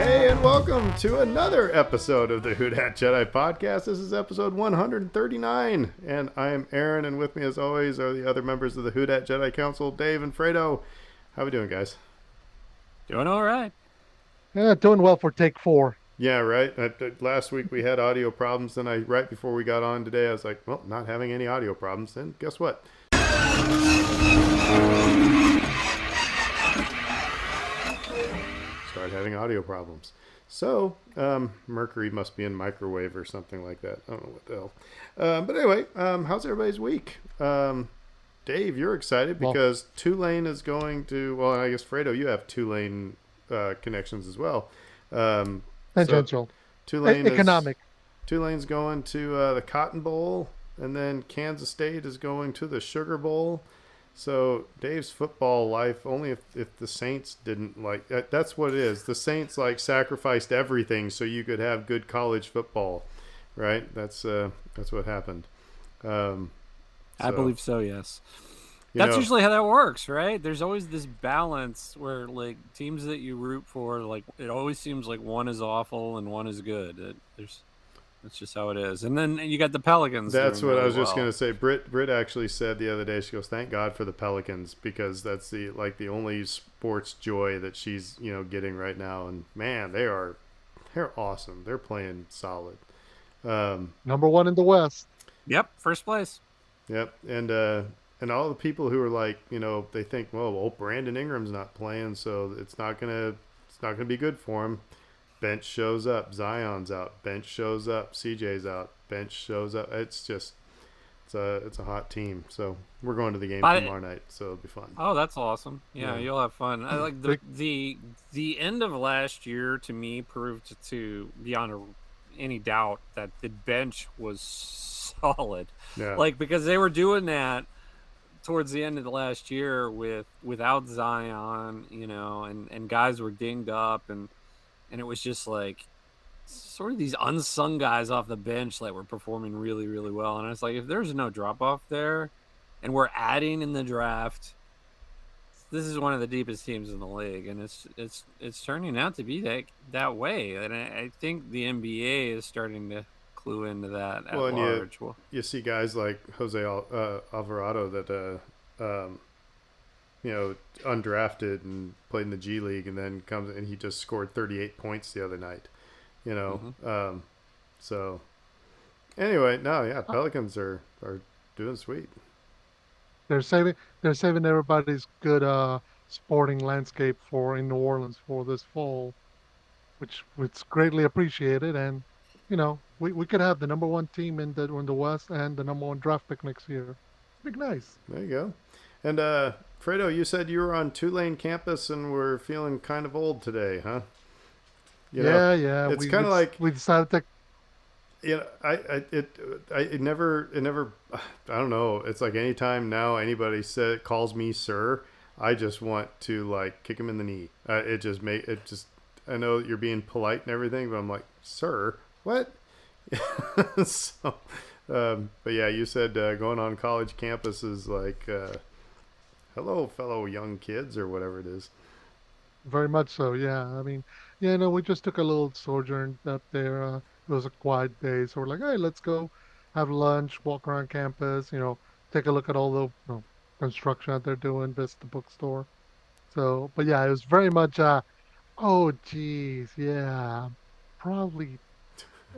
Hey, and welcome to another episode of the Who Dat Jedi podcast. This is episode 139, and I am Aaron, and with me, as always, are the other members of the Who Dat Jedi Council, Dave and Fredo. How we doing, guys? Doing all right. Yeah, doing well for take 4. Yeah, right. Last week we had audio problems, and right before we got on today, I was like, well, not having any audio problems. Then guess what? Start having audio problems. So, Mercury must be in microwave or something like that. I don't know what the hell. But anyway, how's everybody's week? Dave, you're excited because Tulane is going to, well, I guess, Fredo, you have Tulane connections as well. Tangential. Economic. Tulane's going to the Cotton Bowl, and then Kansas State is going to the Sugar Bowl. So Dave's football life, only if the Saints didn't that's what it is. The Saints sacrificed everything so you could have good college football, right? That's what happened. I believe so. Yes, that's usually how that works, right? There's always this balance where teams that you root for, it always seems like one is awful and one is good. That's just how it is. And then you got the Pelicans. That's what I was just going to say. Britt actually said the other day, she goes, thank God for the Pelicans, because that's the only sports joy that she's, getting right now. And man, they're awesome. They're playing solid. Number one in the West. Yep. First place. Yep. And all the people who are they think, well, Brandon Ingram's not playing, so it's not going to be good for him. Bench shows up, Zion's out. Bench shows up, CJ's out. Bench shows up. It's a hot team. So we're going to the game tomorrow night, so it'll be fun. Oh, that's awesome! Yeah, you'll have fun. I like the end of last year to me proved to beyond any doubt that the bench was solid. Yeah. Because they were doing that towards the end of the last year without Zion, and guys were dinged up and it was just sort of these unsung guys off the bench that were performing really, really well. And I was like, if there's no drop-off there and we're adding in the draft, this is one of the deepest teams in the league. And it's turning out to be that way. And I think the NBA is starting to clue into that at large. You see guys like Jose Alvarado that undrafted and played in the G League, and then comes and he just scored 38 points the other night. So anyway, Pelicans are doing sweet. They're saving everybody's good sporting landscape in New Orleans for this fall, which it's greatly appreciated. And we could have the number one team in the West and the number one draft pick next year. It'd be nice. There you go. And Fredo, you said you were on Tulane campus and were feeling kind of old today, huh? Yeah. It's kind of like we decided to. It never. I don't know. It's like anytime now anybody calls me sir, I just want to kick him in the knee. I know you're being polite and everything, but I'm like, sir, what? So, but yeah, you said going on college campus is hello, fellow young kids, or whatever it is. Very much so, yeah. I mean, we just took a little sojourn up there. It was a quiet day, so we're like, hey, let's go have lunch, walk around campus, take a look at all the construction that they're doing, visit the bookstore. So, but yeah, it was very much, oh, geez, yeah, probably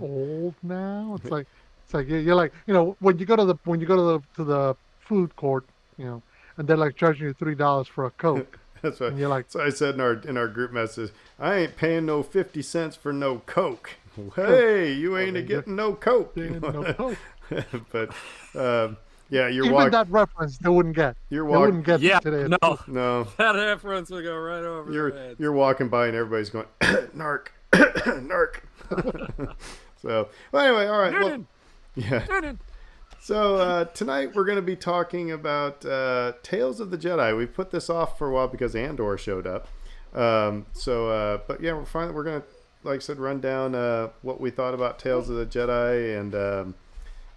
old now. It's like you're like, when you go to the food court, and they're charging you $3 for a Coke. That's right. And you're like, so I said in our group message, I ain't paying no 50 cents for no Coke. Hey, you ain't getting no Coke. No Coke. But yeah, you're even that reference they wouldn't get. They wouldn't get today. No. That reference would go right over their heads. You're walking by and everybody's going, narc, narc. So, well, anyway, all right. Well, yeah. So tonight we're going to be talking about Tales of the Jedi. We put this off for a while because Andor showed up. But yeah, we're going to, like I said, run down what we thought about Tales of the Jedi, and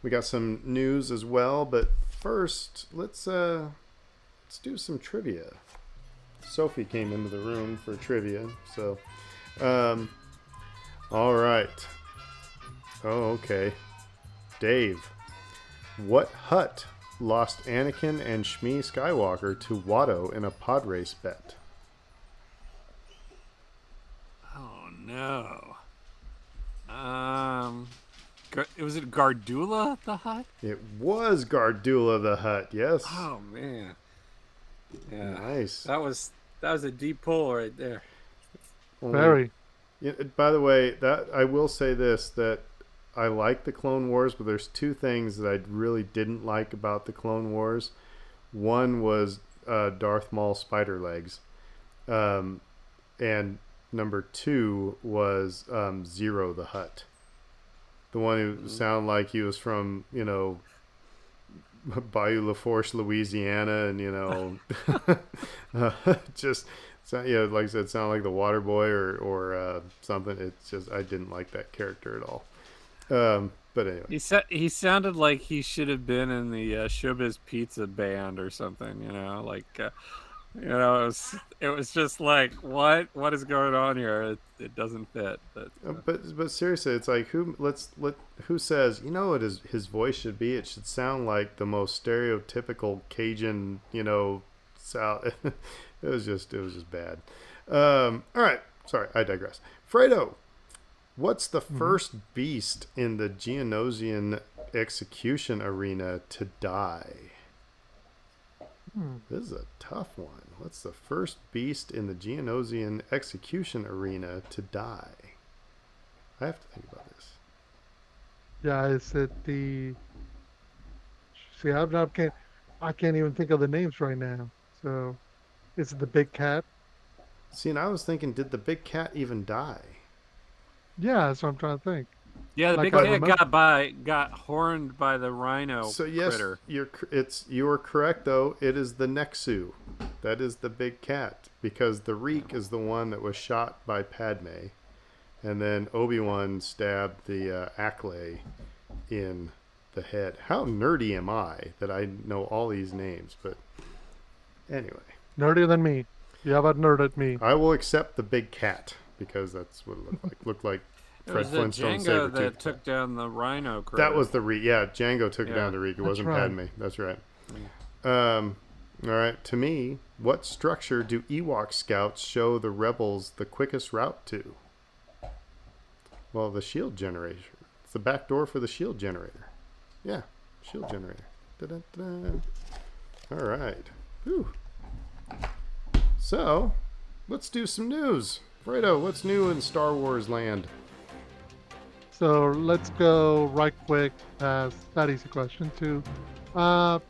we got some news as well. But first, let's do some trivia. Sophie came into the room for trivia, so Um, all right. Oh, okay. Dave, what Hutt lost Anakin and Shmi Skywalker to Watto in a pod race bet? Oh no. Um, was it Gardula the Hut? It was Gardula the Hutt, yes. Oh man, yeah, Nice. that was a deep pull right there. Only, Very. yeah, by the way, that I will say this that I like the Clone Wars, but there's two things that I really didn't like about the Clone Wars. One was Darth Maul spider legs, um, and number two was Zero the Hutt, the one who sounded like he was from Bayou LaForce, Louisiana, and just like I said, sound like the Water Boy or something. It's just I didn't like that character at all. But anyway, He sounded like he should have been in the Showbiz Pizza band or something. It was just like what is going on here? It doesn't fit. but seriously, it's like who says what his voice should be? It should sound like the most stereotypical Cajun, South. it was just bad. All right, sorry, I digress. Fredo, what's the first beast in the Geonosian execution arena to die? This is a tough one. What's the first beast in the Geonosian execution arena to die? I have to think about this. Yeah, is it the? See, I can't even think of the names right now. So, is it the big cat? See, and I was thinking, did the big cat even die? Yeah, that's what I'm trying to think. Yeah, the Like big I cat remember. got horned by the rhino So yes, critter. you're correct though. It is the Nexu. That is the big cat because the Reek is the one that was shot by Padme, and then Obi-Wan stabbed the Acklay in the head. How nerdy am I that I know all these names? But anyway, Nerdier than me. You have a nerd at me. I will accept the big cat because that's what it looked like. Looked like It Fred was the Flintstone's Django Sabretooth that cat. took down the rhino critter. That was the Reek. Yeah, Django took it down Yeah. to Reek. It That's wasn't right. Padme. That's right. All right. To me, what structure do Ewok scouts show the rebels the quickest route to? Well, the shield generator. It's the back door for the shield generator. Yeah, shield generator. Da-da-da. All right. Whew. So, let's do some news. Fredo, what's new in Star Wars land? So let's go right quick past that easy question to,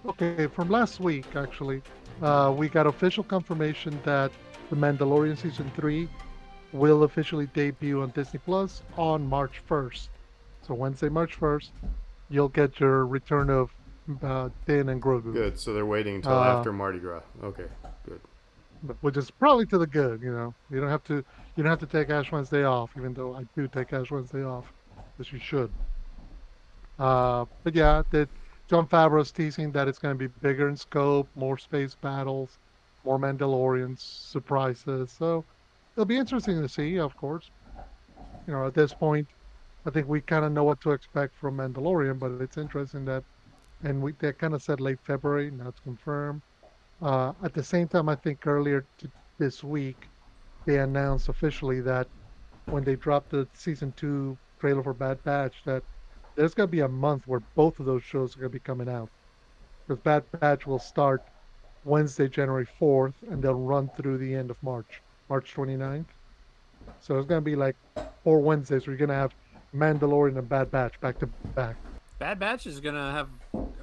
okay, from last week actually, we got official confirmation that The Mandalorian season 3 will officially debut on Disney Plus on March 1st. So Wednesday, March 1st, you'll get your return of Din and Grogu. Good. So they're waiting until Uh, after Mardi Gras. Okay. Good. which is probably to the good, You don't have to take Ash Wednesday off, even though I do take Ash Wednesday off, as you should. But yeah, that John Favreau's teasing that it's going to be bigger in scope, more space battles, more Mandalorians, surprises. So it'll be interesting to see, of course. At this point, I think we kind of know what to expect from Mandalorian, but it's interesting that, and they kind of said late February, now it's confirmed. At the same time, I think this week, they announced officially that when they dropped the season 2 trailer for Bad Batch, that there's going to be a month where both of those shows are going to be coming out. Because Bad Batch will start Wednesday, January 4th, and they'll run through the end of March, March 29th. So it's going to be like 4 Wednesdays where you're going to have Mandalorian and Bad Batch back to back. Bad Batch is gonna have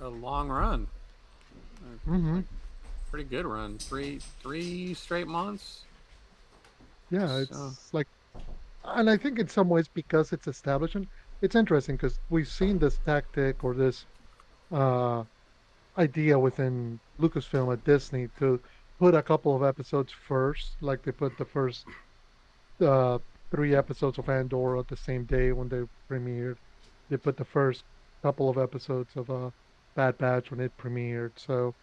a long run, Hmm. pretty good run. Three straight months. Yeah, So it's like, and I think in some ways because it's established, and it's interesting because we've seen this tactic or this uh, idea within Lucasfilm at Disney to put a couple of episodes first, like they put the first uh, 3 episodes of Andor at the same day when they premiered. They put the first couple of episodes of Bad Batch when it premiered. So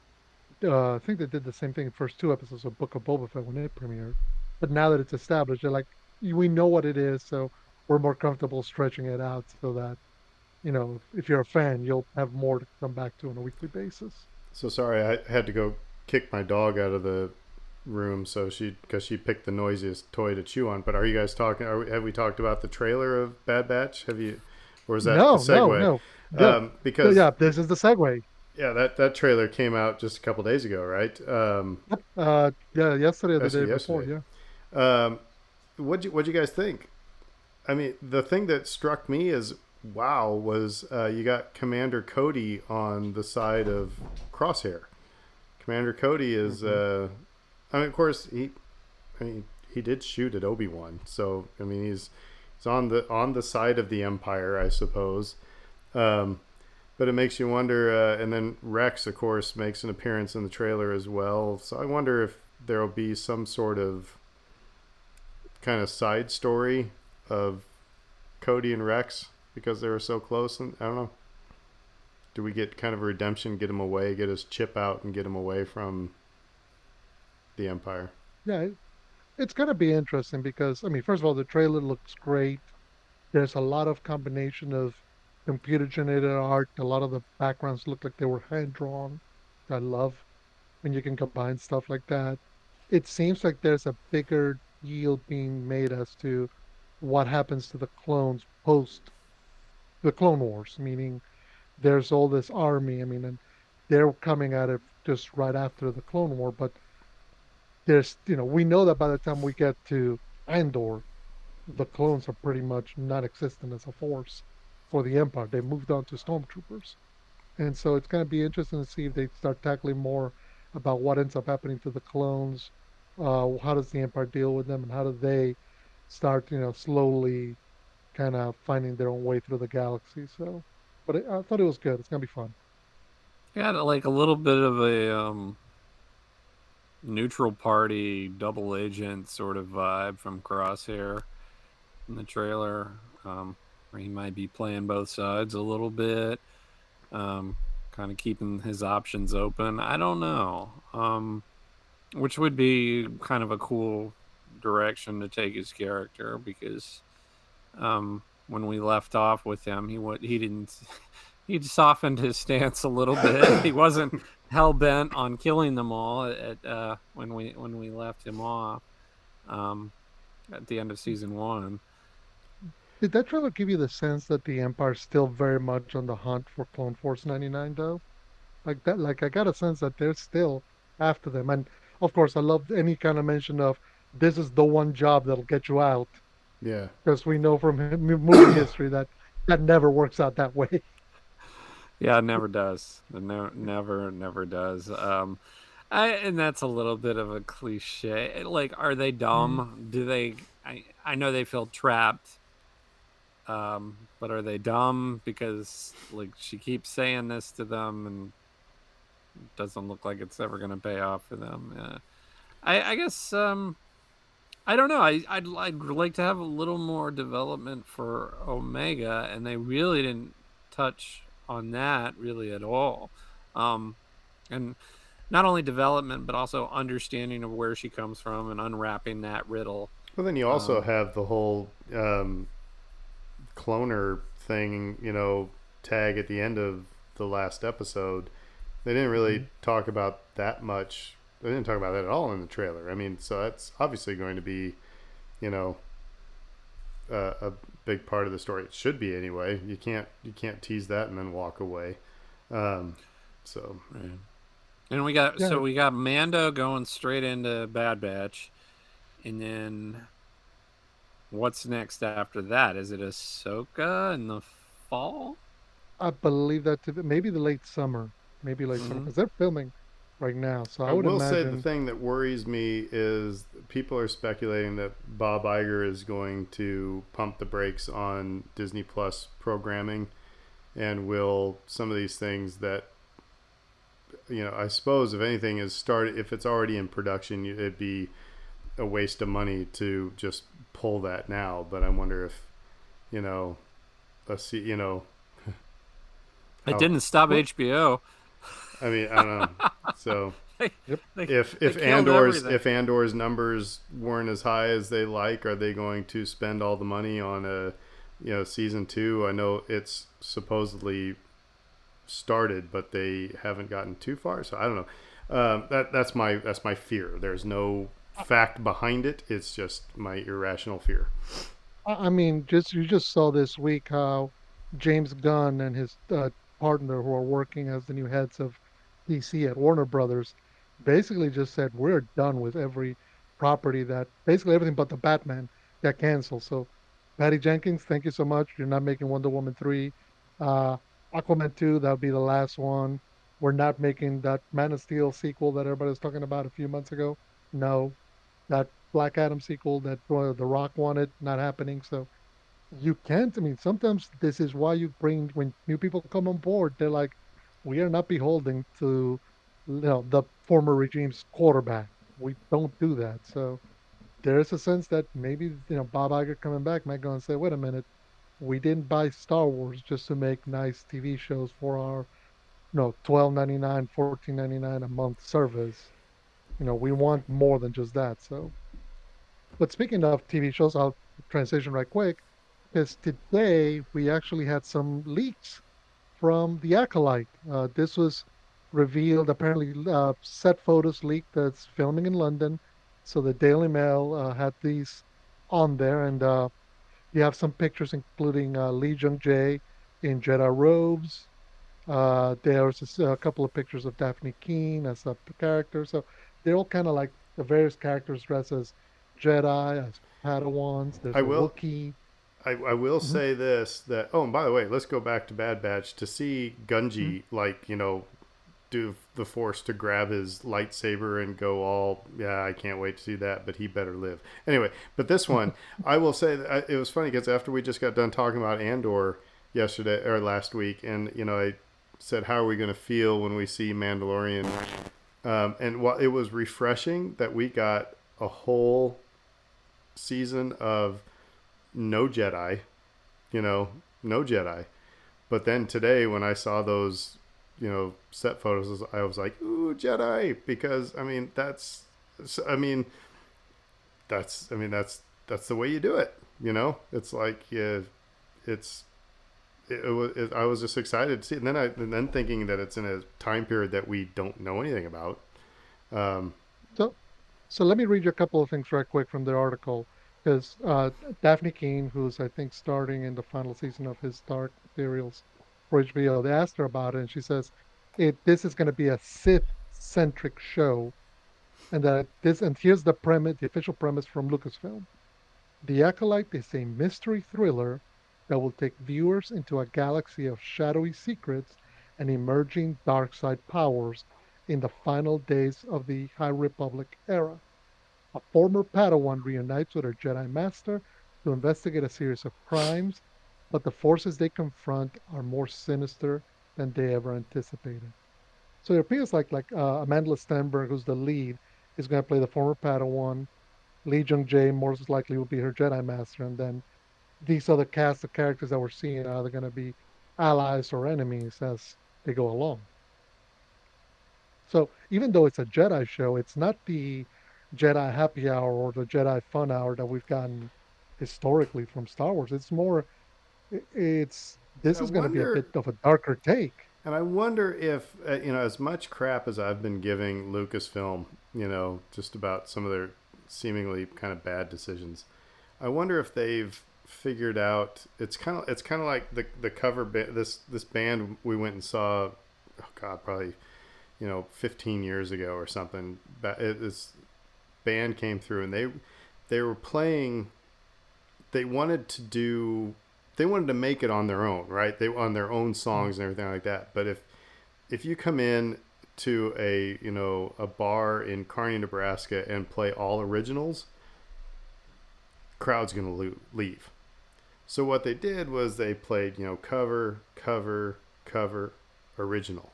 I think they did the same thing. The first 2 episodes of Book of Boba Fett when it premiered. But now that it's established, they're like, we know what it is, so we're more comfortable stretching it out so that if you're a fan, you'll have more to come back to on a weekly basis. So sorry, I had to go kick my dog out of the room because she picked the noisiest toy to chew on. But are you guys talking? Have we talked about the trailer of Bad Batch? Have you, or is that the No, no, segue? no. Yeah, Because yeah. This is the segue. yeah, that trailer came out just a couple days ago, right? Yep. Yeah, yesterday or the day before. Yesterday. Yeah. Um, what'd you guys think? I mean, the thing that struck me is wow was you got Commander Cody on the side of Crosshair. Commander Cody is, Hmm. I mean, of course I mean, he did shoot at Obi-Wan, so I mean he's on the side of the Empire, I suppose. Um, but it makes you wonder. And then Rex, of course, makes an appearance in the trailer as well. So I wonder if there will be some sort of kind of side story of Cody and Rex because they were so close. And I don't know. Do we get kind of a redemption, get him away, get his chip out, and get him away from the Empire? Yeah. It's gonna be interesting because I mean, first of all, the trailer looks great. There's a lot of combination of computer generated art. A lot of the backgrounds look like they were hand drawn. I love when you can combine stuff like that. It seems like there's a bigger deal being made as to what happens to the clones post the Clone Wars, meaning there's all this army. I mean, and they're coming at it just right after the Clone War, but we know that by the time we get to Andor, the clones are pretty much non-existent as a force for the Empire. They moved on to stormtroopers, and so it's going to be interesting to see if they start tackling more about what ends up happening to the clones. How does the Empire deal with them, and how do they start, slowly kind of finding their own way through the galaxy? So, but I thought it was good. It's going to be fun. Got like a little bit of a neutral party double agent sort of vibe from Crosshair in the trailer, where he might be playing both sides a little bit, um, kind of keeping his options open. I don't know, which would be kind of a cool direction to take his character because when we left off with him, he didn't he'd softened his stance a little bit. He wasn't hell bent on killing them all when we left him off um, at the end of season one. Did that trailer give you the sense that the Empire's still very much on the hunt for Clone Force 99 though? Like that, like I got a sense that they're still after them. And of course, I love any kind of mention of this is the one job that'll get you out, Yeah. because we know from movie history that that never works out that way. Yeah, it never does. Never does. And that's a little bit of a cliche. Like, are they Mm. dumb? Do they? I know they feel trapped. But are they dumb because like she keeps saying this to them and it doesn't look like it's ever going to pay off for them? I guess I don't know. I'd like to have a little more development for Omega, and they really didn't touch on that really at all. And not only development, but also understanding of where she comes from and unwrapping that riddle. Well, then you also Um, have the whole cloner thing, tag at the end of the last episode. They didn't really Mhm. talk about that much. They didn't talk about that at all in the trailer. I mean, so that's obviously going to be, you know, a big part of the story. It should be anyway. You can't tease that and then walk away. Um, so right. And Yeah, we got Mando going straight into Bad Batch, and then what's next after that? Is it Ahsoka in the fall? I believe that maybe the late summer, Mm-hmm. because they're filming right now. So I I would will say the imagine. thing that worries me is people are speculating that Bob Iger is going to pump the brakes on Disney Plus programming, and will some of these things that I suppose if anything is started, if it's already in production, it'd be a waste of money to just pull that now. But I wonder if you know, let's see, It how. didn't stop Well, HBO. I mean, I don't know. So they, Yep. they killed everything. If Andor's numbers weren't as high as they like, are they going to spend all the money on a season 2? I know it's supposedly started, but they haven't gotten too far, so I don't know. That's my fear. There's no fact behind it. It's just my irrational fear. I mean, just you just saw this week how James Gunn and his partner, who are working as the new heads of DC at Warner Brothers, basically just said we're done with every property that basically everything but the Batman got canceled. So, Patty Jenkins, thank you so much. You're not making Wonder Woman 3. Uh, Aquaman 2, that'll be the last one. We're not making that Man of Steel sequel that everybody was talking about a few months ago. No, that Black Adam sequel that The Rock wanted, not happening. So you can't. I mean, sometimes this is why you bring when new people come on board. They're like, we are not beholden to the former regime's quarterback. We don't do that. So there is a sense that maybe Bob Iger coming back might go and say, wait a minute, we didn't buy Star Wars just to make nice TV shows for our 12.99, 14.99 a month service. We want more than just that. So but speaking of TV shows, I'll transition right quick because today we actually had some leaks from The Acolyte. This was revealed, apparently, set photos leaked that's filming in London. So the Daily Mail had these on there, and you have some pictures, including Lee Jung Jae in Jedi robes. There's a couple of pictures of Daphne Keene as a character. So they're all kind of like the various characters dressed as Jedi, as Padawans. There's I a will Wookiee. I will Hmm. say this, that and by the way, let's go back to Bad Batch to see Hmm. Gunji do the Force to grab his lightsaber and go all, yeah, I can't wait to see that, but he better live. Anyway, but this one, I will say that it was funny because after we just got done talking about Andor yesterday or last week, and I said, how are we going to feel when we see Mandalorian? And while it was refreshing that we got a whole season of no Jedi, no Jedi. But then today, when I saw those, set photos, I was like, ooh, Jedi, because I mean, that's the way you do it. It's like, yeah, it's I was just excited to see it. And then thinking that it's in a time period that we don't know anything about. Um, So, so let me read you a couple of things right quick from the article because Daphne Keene, who's I think starting in the final season of his Dark serials for HBO, they asked her about it, and she says, this is going to be a Sith-centric show, and here's the premise, the official premise from Lucasfilm. The Acolyte is a mystery thriller that will take viewers into a galaxy of shadowy secrets and emerging dark side powers in the final days of the High Republic era. A former Padawan reunites with her Jedi Master to investigate a series of crimes, but the forces they confront are more sinister than they ever anticipated. So it appears like Amanda Stenberg, who's the lead, is going to play the former Padawan. Lee Jung Jae most likely will be her Jedi Master, and then these other cast of characters that we're seeing are they going to be allies or enemies as they go along. So even though it's a Jedi show, it's not the Jedi happy hour or the Jedi fun hour that we've gotten historically from Star Wars. It's more, it's and this is going to be a bit of a darker take. I wonder if as much crap as I've been giving Lucasfilm, just about some of their seemingly kind of bad decisions. I wonder if they've figured out. It's kind of like the cover this band we went and saw. Oh God, probably 15 years ago or something. This band came through and they were playing. They wanted to do. They wanted to make it on their own, right? They on their own songs and everything like that. But if you come in to a bar in Kearney, Nebraska, and play all originals, crowd's gonna leave. So what they did was they played cover, cover, cover, original,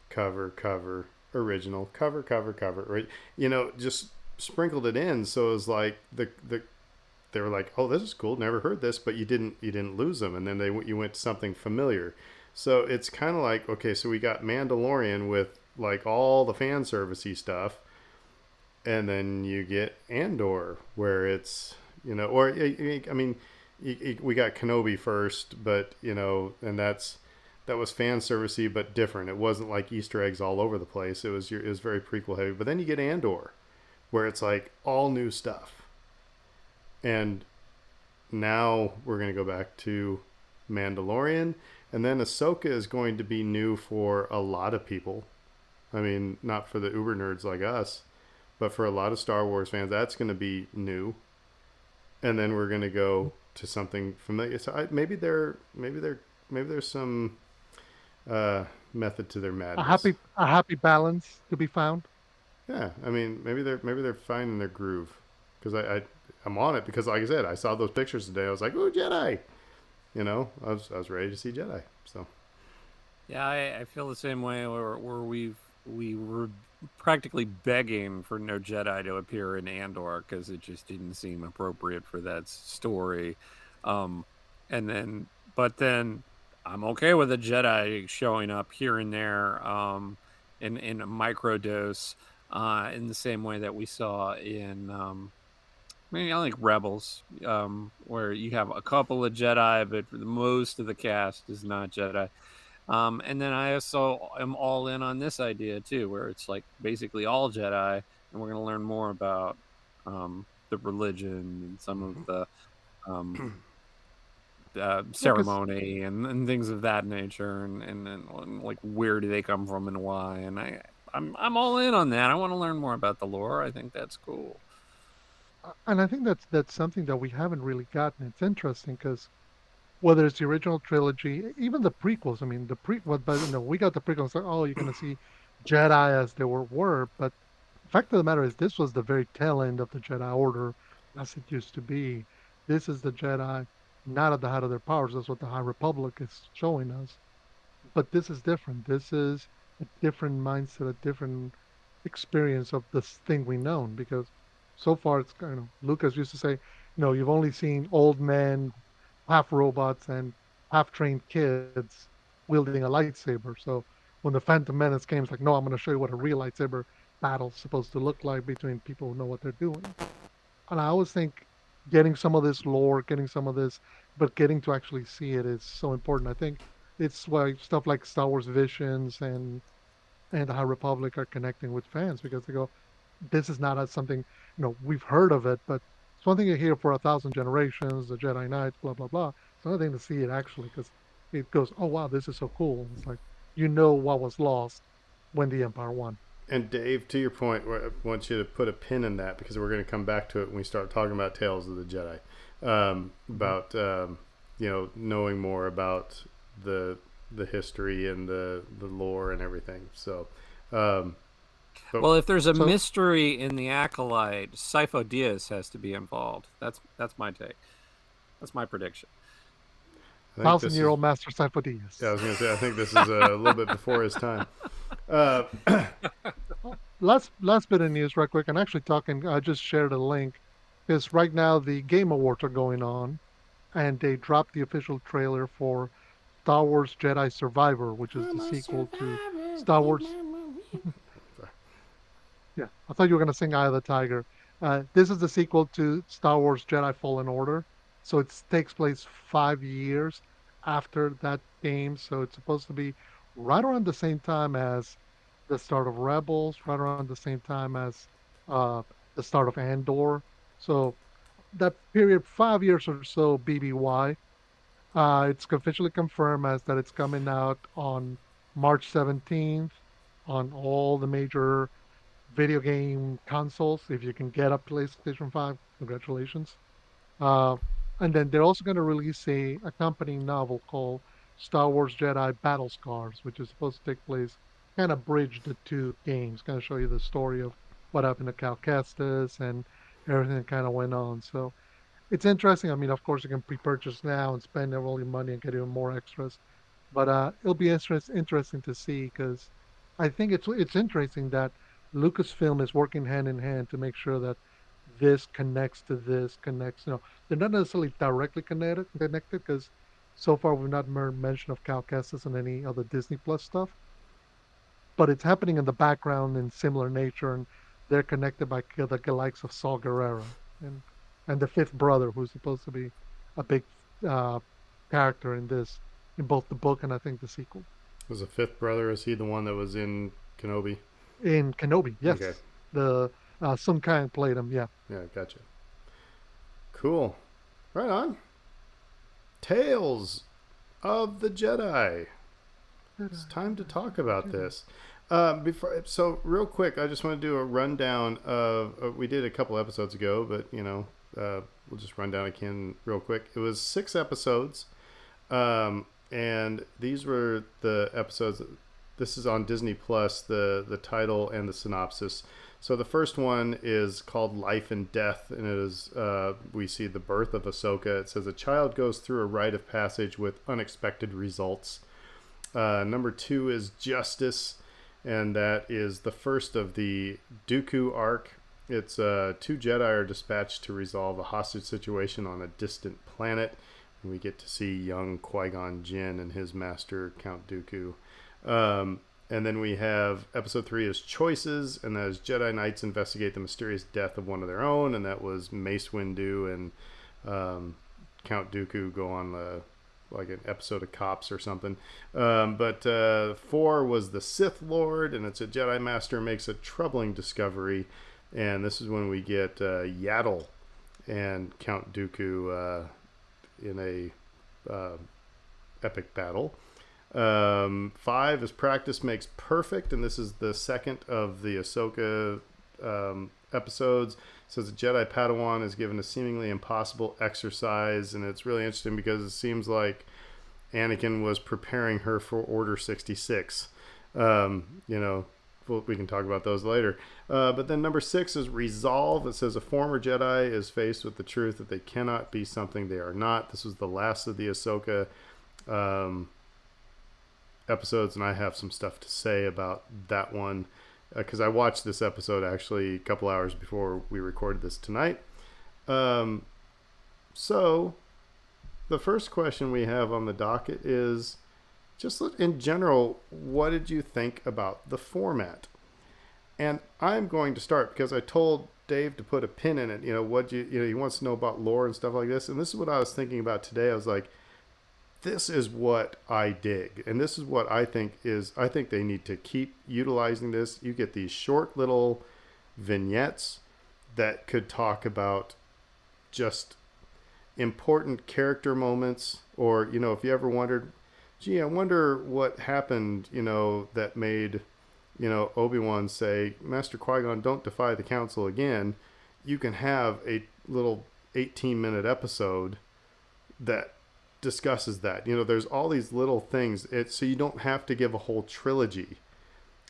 cover, cover, original, cover, cover, cover, right? Just sprinkled it in. So it was like they were like, oh, this is cool, never heard this, but you didn't lose them, and then you went to something familiar. So it's kind of like, okay, so we got Mandalorian with like all the fan servicey stuff, and then you get Andor, where it's or I mean, we got Kenobi first, but and that was fan servicey but different. It wasn't like Easter eggs all over the place. It was very prequel heavy. But then you get Andor, where it's like all new stuff, and now we're gonna go back to Mandalorian, and then Ahsoka is going to be new for a lot of people. I mean, not for the uber nerds like us, but for a lot of Star Wars fans, that's going to be new. And then we're going to go to something familiar. So maybe there's some method to their madness. A happy balance to be found. Yeah, I mean, maybe they're finding their groove, because I'm on it because, like I said, I saw those pictures today. I was like, "Ooh, Jedi!" I was ready to see Jedi. So yeah, I feel the same way. Where we were practically begging for no Jedi to appear in Andor because it just didn't seem appropriate for that story. And then, but then I'm okay with a Jedi showing up here and there in a micro dose in the same way that we saw in maybe I think Rebels, where you have a couple of Jedi, but most of the cast is not Jedi. And then I also am all in on this idea too, where it's like basically all Jedi, and we're going to learn more about the religion and some of the Yeah, because ceremony and things of that nature, and like where do they come from and why. And I'm all in on that. I want to learn more about the lore. I think that's cool. and I think that's something that we haven't really gotten. It's interesting because whether it's the original trilogy, even the prequels. I mean, but we got the prequels. Like, oh, you're gonna see Jedi as they were. But the fact of the matter is, this was the very tail end of the Jedi Order as it used to be. This is the Jedi not at the height of their powers. That's what the High Republic is showing us. But this is different. This is a different mindset, a different experience of this thing we know. Because so far, it's kind of Lucas used to say, you've only seen old men, half robots, and half trained kids wielding a lightsaber. So when the Phantom Menace came, it's like, no, I'm going to show you what a real lightsaber battle's supposed to look like between people who know what they're doing. And I always think getting some of this lore, getting some of this, but getting to actually see it is so important. I think it's why stuff like Star Wars Visions and the High Republic are connecting with fans because they go, this is not as something we've heard of it, but it's one thing to hear for 1,000 generations, the Jedi Knights, blah blah blah. It's another thing to see it actually because it goes, oh wow, this is so cool. It's like what was lost when the Empire won. and Dave, to your point, I want you to put a pin in that because we're going to come back to it when we start talking about Tales of the Jedi, Mm-hmm. about knowing more about the history and the lore and everything. So, um, but Well, if there's a So mystery in the acolyte, Sifo Dyas has to be involved. That's my take. That's my prediction. I think thousand this year is. old Master Yeah, I Sifo-Dyas. was going to say. I think this is a little bit before his time. Uh, Oh, last bit of news, right quick. And actually, talking, I just shared a link because right now the Game Awards are going on, and they dropped the official trailer for Star Wars Jedi Survivor, which is the I'm a sequel to survivor. Star Keep Wars. my mommy. Sorry. Yeah, I thought you were going to sing Eye of the Tiger. This is the sequel to Star Wars Jedi Fallen Order. So it takes place 5 years after that game. So it's supposed to be right around the same time as the start of Rebels, right around the same time as uh, the start of Andor. So that period, 5 years or so, BBY. It's officially confirmed as that it's coming out on March 17th on all the major video game consoles. If you can get a PlayStation 5, congratulations. Uh, and then they're also going to release a accompanying novel called Star Wars Jedi Battle Scars, which is supposed to take place, kind of bridge the two games, kind of show you the story of what happened to Cal Kestis and everything that kind of went on. So it's interesting. I mean, of course, you can pre-purchase now and spend all your money and get even more extras. But it'll be interesting to see because I think it's interesting that Lucasfilm is working hand in hand to make sure that this connects to this connects. They're not necessarily directly connected because so far we've not heard mention of Cal Kestis and any other Disney Plus stuff. but it's happening in the background in similar nature, and they're connected by the likes of Saul Guerrero and the fifth brother, who's supposed to be a big uh, character in this, in both the book and I think the sequel. Was the fifth brother? Is he the one that was in Kenobi? In Kenobi, Okay. yes, the Sun Kang played him. Yeah. Yeah, gotcha. Cool. Right on. Tales of the Jedi. It's time to talk about this. So real quick, I just want to do a rundown of. We did a couple episodes ago, but we'll just run down again real quick. It was 6 episodes, and these were the episodes. This is on Disney Plus. The title and the synopsis. So the first one is called Life and Death, and it is we see the birth of Ahsoka. It says a child goes through a rite of passage with unexpected results. Number 2 is Justice, and that is the first of the Dooku arc. It's 2 Jedi are dispatched to resolve a hostage situation on a distant planet. And we get to see young Qui-Gon Jinn and his master, Count Dooku. And then we have episode 3 is Choices, and that is Jedi Knights investigate the mysterious death of one of their own, and that was Mace Windu and Count Dooku go on like an episode of Cops or something. But 4 was the Sith Lord, and it's a Jedi Master makes a troubling discovery, and this is when we get Yaddle and Count Dooku in a epic battle. 5 is Practice Makes Perfect, and this is the second of the Ahsoka episodes. It says a Jedi Padawan is given a seemingly impossible exercise, and it's really interesting because it seems like Anakin was preparing her for Order 66. We can talk about those later. But then number 6 is Resolve. It says a former Jedi is faced with the truth that they cannot be something they are not. This was the last of the Ahsoka episodes, and I have some stuff to say about that one because I watched this episode actually a couple hours before we recorded this tonight. So the first question we have on the docket is just in general, what did you think about the format? And I'm going to start because I told Dave to put a pin in it. He wants to know about lore and stuff like this, and this is what I was thinking about today. I was like, this is what I dig, and this is what I think they need to keep utilizing this. You get these short little vignettes that could talk about just important character moments, or if you ever wondered, gee, I wonder what happened, that made Obi-Wan say, Master Qui-Gon, don't defy the council again. You can have a little 18-minute episode that discusses that. There's all these little things. So you don't have to give a whole trilogy.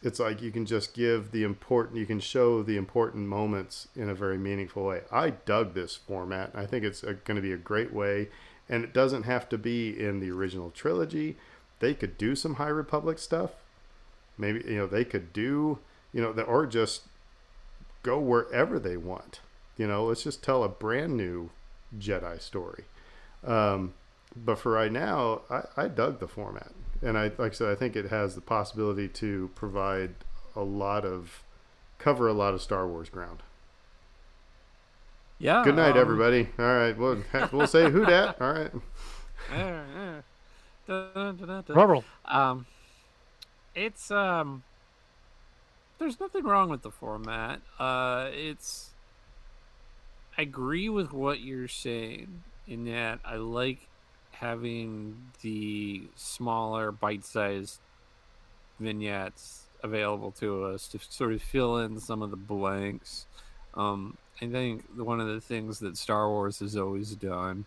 It's like you can just you can show the important moments in a very meaningful way. I dug this format. I think it's going to be a great way, and it doesn't have to be in the original trilogy. They could do some High Republic stuff. Maybe, they could do, or just go wherever they want. Let's just tell a brand new Jedi story. But for right now, I dug the format, and like I said, I think it has the possibility to cover a lot of Star Wars ground. Yeah. Good night, everybody. All right, we'll say who dat. All right. Robert. It's there's nothing wrong with the format. I agree with what you're saying in that I like having the smaller bite-sized vignettes available to us to sort of fill in some of the blanks. I think one of the things that Star Wars has always done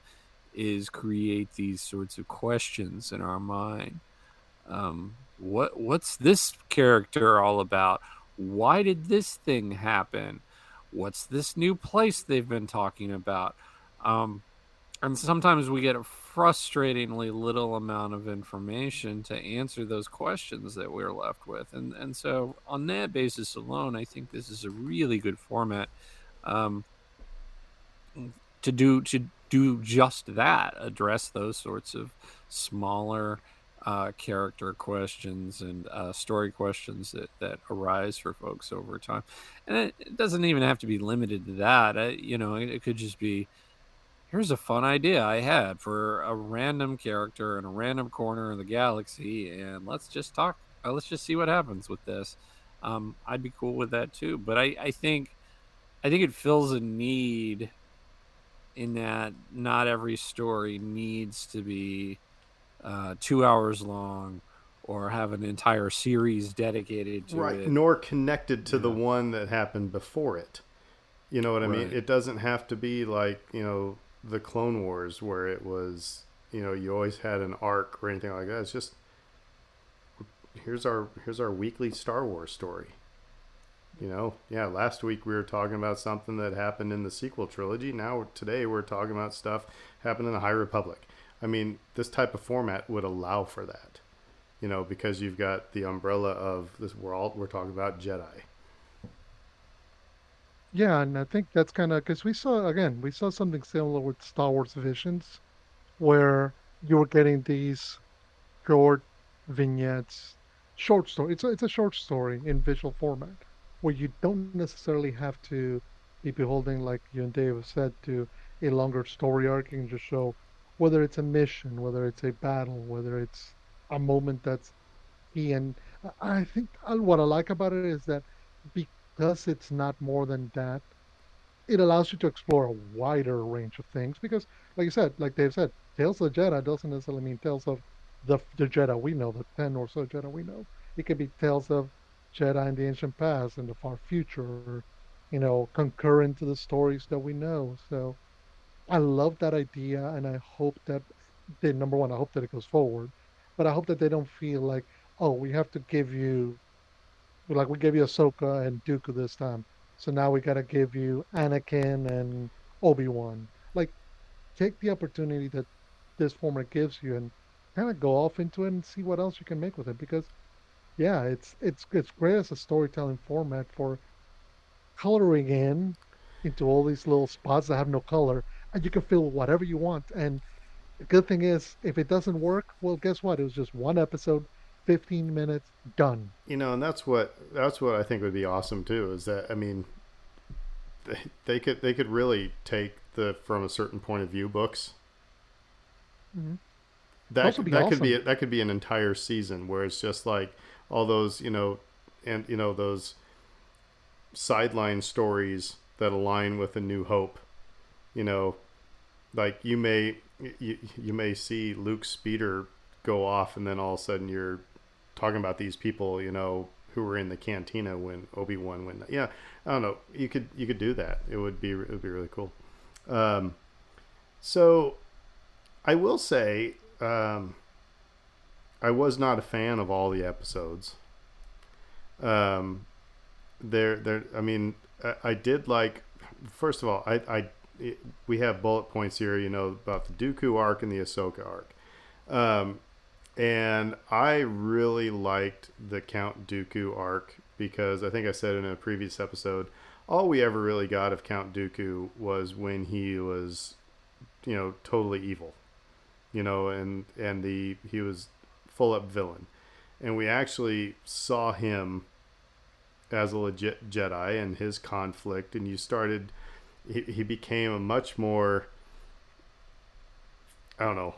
is create these sorts of questions in our mind. What's this character all about? Why did this thing happen? What's this new place they've been talking about? And sometimes we get a frustratingly little amount of information to answer those questions that we're left with. And so on that basis alone, I think this is a really good format to do just that, address those sorts of smaller character questions and story questions that arise for folks over time. And it doesn't even have to be limited to that. It could just be, here's a fun idea I had for a random character in a random corner of the galaxy, and let's just talk. Let's just see what happens with this. I'd be cool with that too. But I think it fills a need in that not every story needs to be 2 hours long or have an entire series dedicated to Right, it. nor connected to the Yeah. one that happened before it. You know what I mean? Right. It doesn't have to be like, the Clone Wars where it was, you always had an arc or anything like that. It's just here's our weekly Star Wars story. Yeah, last week we were talking about something that happened in the sequel trilogy. Now today we're talking about stuff happened in the High Republic. I mean, this type of format would allow for that. Because you've got the umbrella of this world. We're talking about Jedi. Yeah, and I think that's kind of because we saw something similar with Star Wars Visions, where you were getting these short vignettes, short story. It's a short story in visual format where you don't necessarily have to be beholding, like you and Dave have said, to a longer story arc. You can just show whether it's a mission, whether it's a battle, whether it's a moment that's key. And I think what I like about it is that because it's not more than that, it allows you to explore a wider range of things because, like you said, like Dave said, Tales of the Jedi doesn't necessarily mean Tales of the Jedi we know, the 10 or so Jedi we know. It could be Tales of Jedi in the ancient past and the far future, or, concurrent to the stories that we know. So I love that idea, and I hope that number one, I hope that it goes forward, but I hope that they don't feel like, oh, we have to give you, like we gave you Ahsoka and Dooku this time, so now we got to give you Anakin and Obi-Wan. Like, take the opportunity that this format gives you and kind of go off into it and see what else you can make with it. Because yeah, it's great as a storytelling format for coloring in into all these little spots that have no color, and you can fill whatever you want. And the good thing is, if it doesn't work, well, guess what? It was just one episode, 15 minutes, done. And that's what I think would be awesome too. Is that, I mean, they could really take the from a certain point of view books. Mm-hmm. That Also be that could be awesome. that could be an entire season where it's just like all those, and those sideline stories that align with A New Hope. You know, like you may see Luke's speeder go off, and then all of a sudden you're talking about these people, who were in the cantina when Obi-Wan went. Yeah, I don't know. You could do that. It would be really cool. Um, so I will say, I was not a fan of all the episodes. Um, there. I mean, I did like. First of all, we have bullet points here, about the Dooku arc and the Ahsoka arc. Um, and I really liked the Count Dooku arc because I think I said in a previous episode, all we ever really got of Count Dooku was when he was, totally evil, and he was full up villain, and we actually saw him as a legit Jedi and his conflict, and he became a much more, I don't know,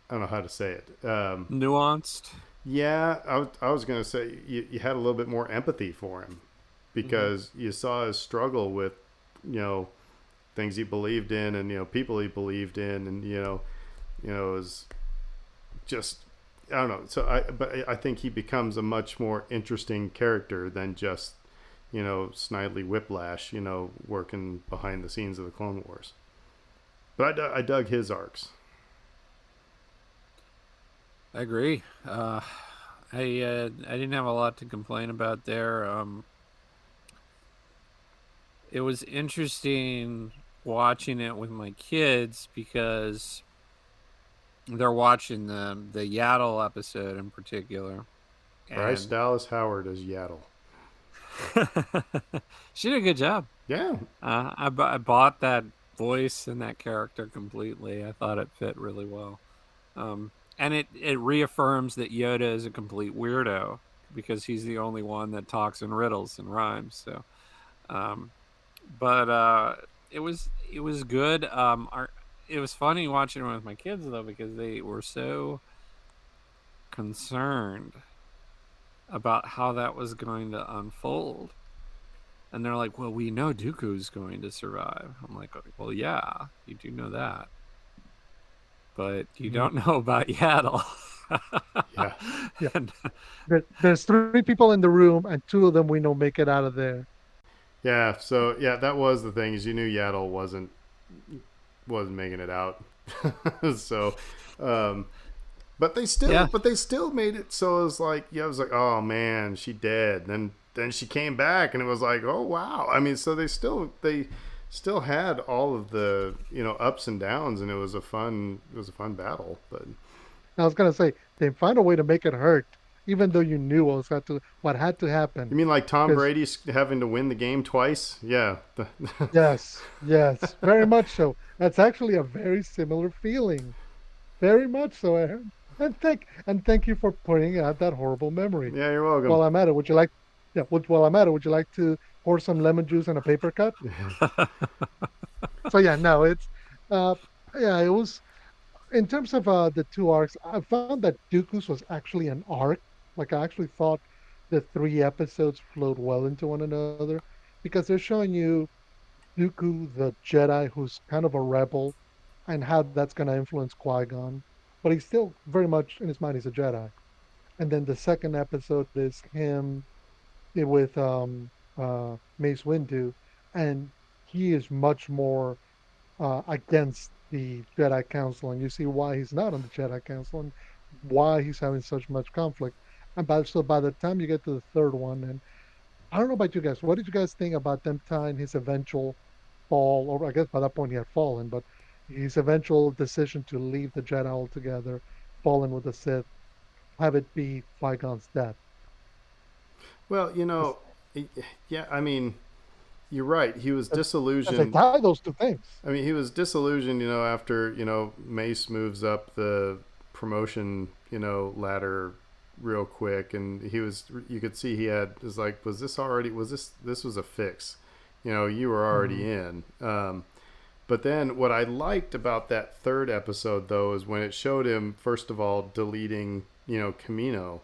how to say it. Nuanced. Yeah, I was going to say you had a little bit more empathy for him Mm-hmm. because you saw his struggle with, you know, things he believed in and, people he believed in. And, it was just, I don't know. But I think he becomes a much more interesting character than just, Snidely Whiplash, working behind the scenes of the Clone Wars. But I dug his arcs. I agree. I didn't have a lot to complain about there. It was interesting watching it with my kids because they're watching the Yaddle episode in particular, Bryce and Dallas Howard as Yaddle. she did a good job. Yeah. I bought that voice and that character completely. I thought it fit really well. Um, and it reaffirms that Yoda is a complete weirdo because he's the only one that talks in riddles and rhymes. So, um, but it was good. It was funny watching it with my kids though because they were so concerned about how that was going to unfold. And they're like, "Well, we know Dooku's going to survive." I'm like, "Well, yeah, you do know that, but you Mhm. don't know about Yaddle." Yeah. Yeah. And There's three people in the room, and two of them we know make it out of there. Yeah. So yeah, that was the thing, is you knew Yaddle wasn't making it out. So, um, yeah, but they still made it so it was like, yeah, it was like, oh man, she dead. Then she came back, and it was like, oh wow. I mean, so they still had all of the, ups and downs, and it was a fun battle. But I was gonna say they find a way to make it hurt, even though you knew what had to you happen. mean like Tom Because Brady's having to win the game twice? Yeah. yes, yes, very much so. That's actually a very similar feeling. Very much so, Aaron. And thank you for pointing out that horrible memory. Yeah, you're welcome. While I'm at it, would you like yeah, while I'm at it, would you like to pour some lemon juice and a paper cut? So yeah, no, it's uh yeah, it was in terms of the two arcs, I found that Dooku's was actually an arc. Like I actually thought the three episodes flowed well into one another because they're showing you Dooku, the Jedi, who's kind of a rebel, and how that's going to influence Qui-Gon. But he's still very much in his mind, he's a Jedi. And then the second episode is him with Mace Windu, and he is much more against the Jedi Council, and you see why he's not on the Jedi Council and why he's having such much conflict. And by the time you get to the third one, and I don't know about you guys, what did you guys think about them tying his eventual fall, or I guess by that point he had fallen, but his eventual decision to leave the Jedi altogether, fallen with the Sith, have it be Qui-Gon's death? Well, Because yeah, I mean, you're right. He was they disillusioned. tie those two things. I mean, he was disillusioned, after, Mace moves up the promotion, ladder real quick. And you could see he was like, this was a fix. You were Mhm. already in. But then what I liked about that third episode, though, is when it showed him, first of all, deleting, Camino.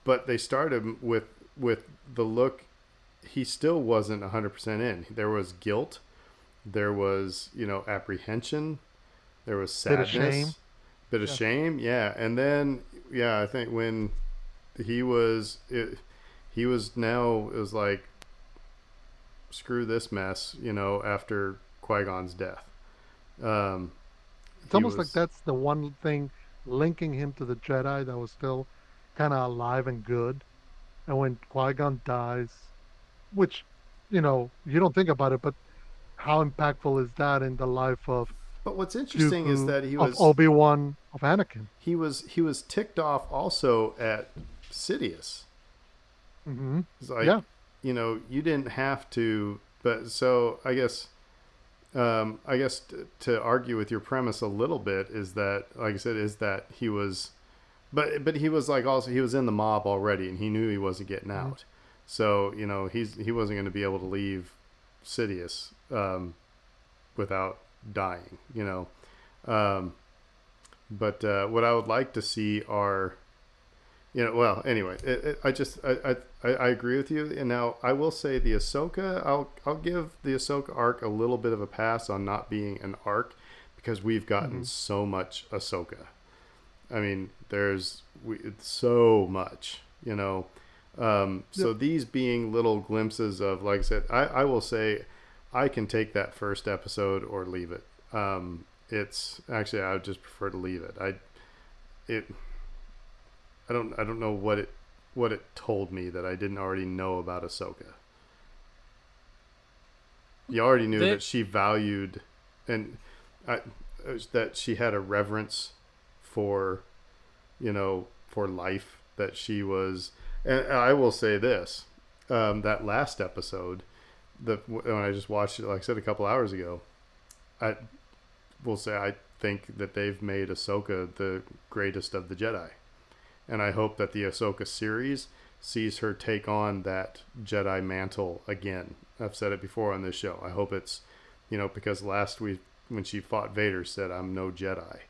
But they started with the look. He still wasn't 100% in. There was guilt, there was, apprehension, there was Bit of shame. sadness, bit of Yeah. shame, yeah. And then, yeah, I think when he was he was now, it was like, screw this mess, after Qui-Gon's death. um It's he almost like was that's the one thing linking him to the Jedi that was still kind of alive and good. And when Qui-Gon dies, which, you don't think about it, but how impactful is that in the life of but what's interesting is Dooku, that of Obi-Wan, of Anakin? he was ticked off also at Sidious. Hmm. It's like, Yeah. you didn't have to. But so I guess to argue with your premise a little bit is that, like I said, is that he was, but he was like, also he was in the mob already, and he knew he wasn't getting Hmm. out. So he wasn't going to be able to leave Sidious without dying. Um, but what I would like to see are, well, anyway, I agree with you. And now I will say the Ahsoka, I'll give the Ahsoka arc a little bit of a pass on not being an arc, because we've gotten Hmm. so much Ahsoka. I mean, it's so much, Yep. So these being little glimpses of, like I said, I will say I can take that first episode or leave it. It's actually, I would just prefer to leave it. It I don't know what it told me that I didn't already know about Ahsoka. You already knew they, that she valued, and I, that she had a reverence for, for life. That she was, and I will say this: that last episode, when I just watched it, like I said, a couple hours ago, I will say I think that they've made Ahsoka the greatest of the Jedi. And I hope that the Ahsoka series sees her take on that Jedi mantle again. I've said it before on this show. I hope it's, because last week when she fought Vader said, "I'm no Jedi."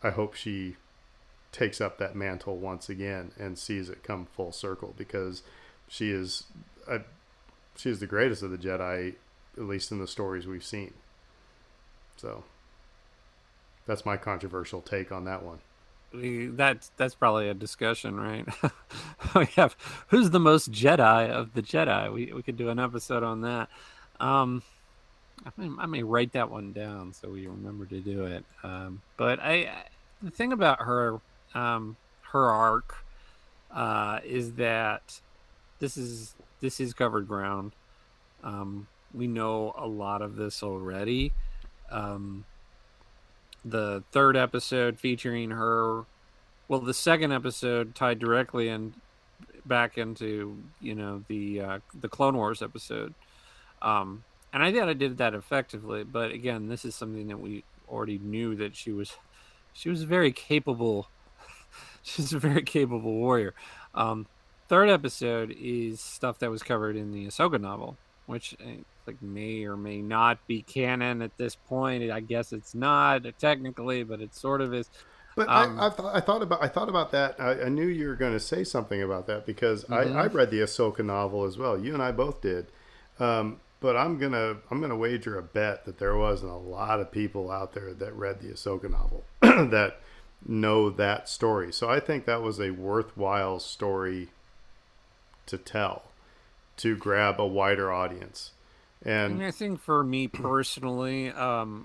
I hope she takes up that mantle once again and sees it come full circle, because she is the greatest of the Jedi, at least in the stories we've seen. So that's my controversial take on that one. That's probably a discussion, right? We have who's the most Jedi of the Jedi. We could do an episode on that. I may write that one down so we remember to do it. But the thing about her arc is that this is covered ground. We know a lot of this already. The third episode featuring her, the second episode tied directly back into the Clone Wars episode, and I thought I did that effectively. But again, this is something that we already knew, that she was very capable. She's a very capable warrior. Third episode is stuff that was covered in the Ahsoka novel, which may or may not be canon at this point. I guess it's not technically, but it sort of is. But I thought about that. I knew you were going to say something about that, because I read the Ahsoka novel as well. You and I both did. But I'm gonna wager a bet that there wasn't a lot of people out there that read the Ahsoka novel that know that story. So I think that was a worthwhile story to tell, to grab a wider audience. And I think for me personally,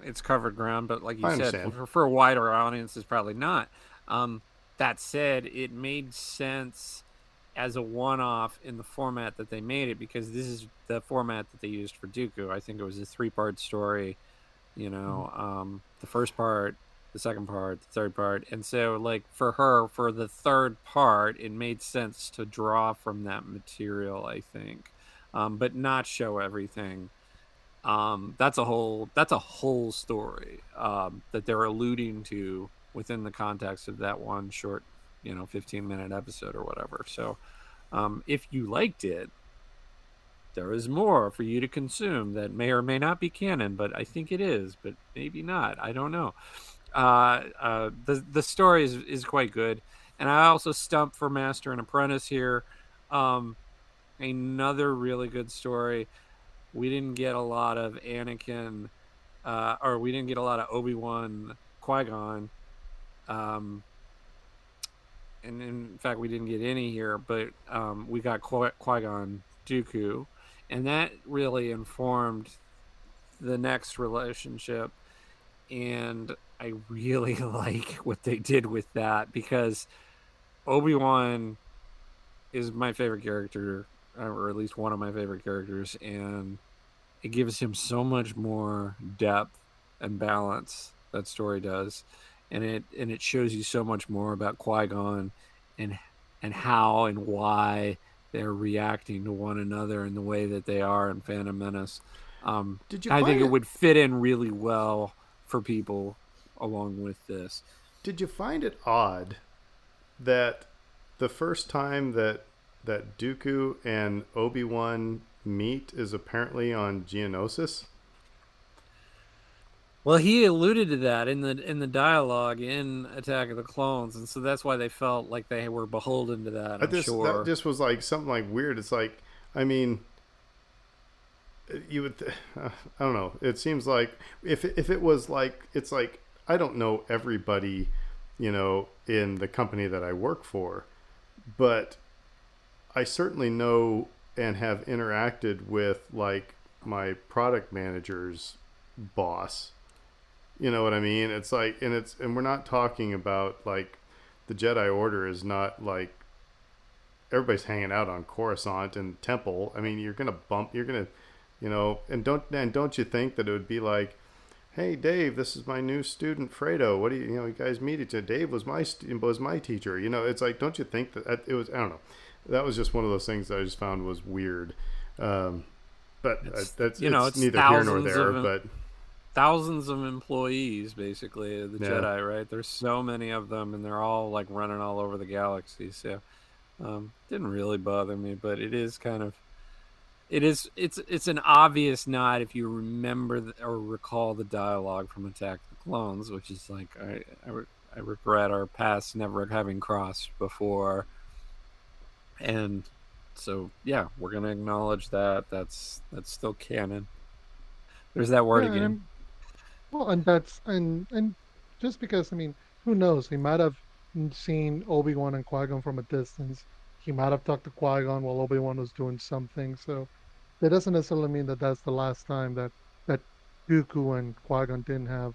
it's covered ground, but like you said, for a wider audience, it's probably not. That said, it made sense as a one-off in the format that they made it, because this is the format that they used for Dooku. I think it was a 3-part story, the first part, the second part, the third part. And so for her, for the third part, it made sense to draw from that material, I think. But not show everything. That's a whole story that they're alluding to within the context of that one short, 15-minute episode or whatever. So if you liked it, there is more for you to consume that may or may not be canon, but I think it is, but maybe not. I don't know. The story is quite good. And I also stumped for Master and Apprentice here. Another really good story. We didn't get a lot of Anakin, or we didn't get a lot of Obi-Wan Qui-Gon. And in fact, we didn't get any here, but we got Qui-Gon Dooku. And that really informed the next relationship. And I really like what they did with that, because Obi-Wan is my favorite character, or at least one of my favorite characters, and it gives him so much more depth and balance, that story does, and it shows you so much more about Qui-Gon and how and why they're reacting to one another in the way that they are in Phantom Menace. I think it would fit in really well for people along with this. Did you find it odd that the first time that Dooku and Obi-Wan meet is apparently on Geonosis? Well, he alluded to that in the dialogue in Attack of the Clones, and so that's why they felt like they were beholden to that. I'm sure that just was something weird. It's I mean, you would, I don't know. It seems like if it was it's I don't know everybody, in the company that I work for, but I certainly know and have interacted with my product manager's boss. You know what I mean? It's and we're not talking about the Jedi Order is not everybody's hanging out on Coruscant and Temple. I mean, you're gonna, and don't you think that it would be hey Dave, this is my new student Fredo. What do you guys meet each other? Dave was my teacher. It's don't you think that it was? I don't know. That was just one of those things that I just found was weird. But it's neither here nor there. But thousands of employees, basically, the Yeah. Jedi, right? There's so many of them, and they're all like running all over the galaxy. So, didn't really bother me, but it is kind of it's an obvious nod if you remember or recall the dialogue from Attack of the Clones, which is like I regret our paths never having crossed before, and so yeah, we're gonna acknowledge that that's still canon. There's that word Yeah, and again. well, and and just because, I mean, who knows? He might have seen Obi-Wan and Qui-Gon from a distance. He might have talked to Qui-Gon while Obi-Wan was doing something. So that doesn't necessarily mean that that's the last time that Dooku and Qui-Gon didn't have